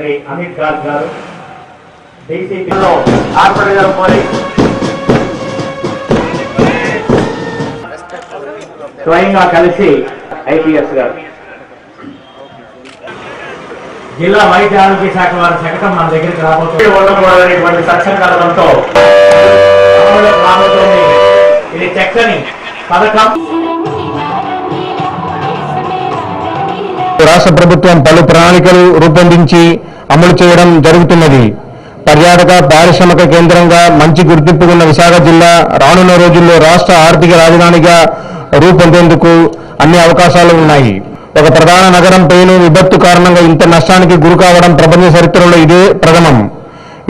శ్రీ అమిత్ గార్గ్ గారు డీసీపీలో ఆర్పడేదారు పోలీస్ స్వయంగా కలిసి ఐపీఎస్ గారు జిల్లా వైద్య ఆరోగ్య శాఖ వారి శకటం మన దగ్గరికి రాబోతున్నటువంటి సత్సంకల్పంతో రాబోతోంది. ఇది చక్కని పథకం. రాష్ట్ర ప్రభుత్వం పలు ప్రణాళికలు రూపొందించి అమలు చేయడం జరుగుతున్నది. పర్యాటక పారిశ్రామిక కేంద్రంగా మంచి గుర్తింపు ఉన్న విశాఖ జిల్లా రానున్న రోజుల్లో రాష్ట్ర ఆర్థిక రాజధానిగా రూపొందేందుకు అన్ని అవకాశాలు ఉన్నాయి. ఒక ప్రధాన నగరం పైన విపత్తు కారణంగా ఇంత నష్టానికి గురి కావడం ప్రపంచ చరిత్రలో ఇదే ప్రథమం.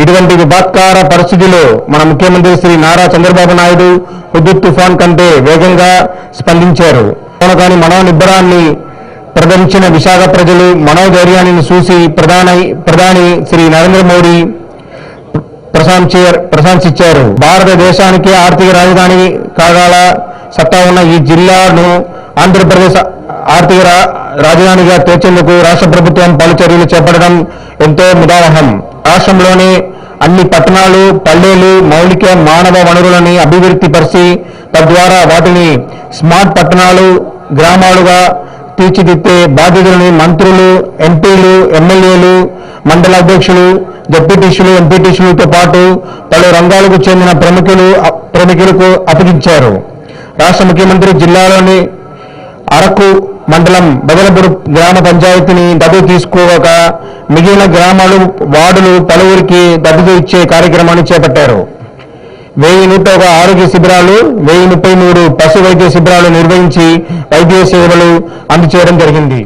ఇటువంటి విపత్కార పరిస్థితిలో మన ముఖ్యమంత్రి శ్రీ నారా చంద్రబాబు నాయుడు హుదూద్ తుఫాన్ కంటే వేగంగా స్పందించారు. కానీ మనోనిబ్బరాన్ని ప్రదర్శించిన విశాఖ ప్రజలు మనోధైర్యాన్ని చూసి ప్రధాని శ్రీ నరేంద్ర మోడీ ప్రశంసించారు. భారతదేశానికి ఆర్థిక రాజధాని కాగల సత్తా ఉన్న ఈ జిల్లాను ఆంధ్రప్రదేశ్ ఆర్థిక రాజధానిగా తీర్చేందుకు రాష్ట్ర ప్రభుత్వం పలు చర్యలు చేపట్టడం ఎంతో ముదావహం. రాష్ట్రంలోని అన్ని పట్టణాలు పల్లెలు మౌలిక మానవ వనరులని అభివృద్ధి పరిచి తద్వారా వాటిని స్మార్ట్ పట్టణాలు గ్రామాలుగా తీర్చిదిద్దే బాధ్యతలను మంత్రులు ఎంపీలు ఎమ్మెల్యేలు మండల అధ్యక్షులు డిప్యూటీషులు ఎంపీటీషులతో పాటు పలు రంగాలకు చెందిన ప్రముఖులకు అప్పగించారు. రాష్ట్ర ముఖ్యమంత్రి జిల్లాలోని అరకు మండలం బదలపూర్ గ్రామ పంచాయతీని దత్తత తీసుకోక మిగిలిన గ్రామాలు వార్డులు పలువురికి దత్తత ఇచ్చే కార్యక్రమాన్ని చేపట్టారు. 1101 ఆరోగ్య శిబిరాలు 1033 పశు వైద్య శిబిరాలు నిర్వహించి వైద్య సేవలు అందజేయడం జరిగింది.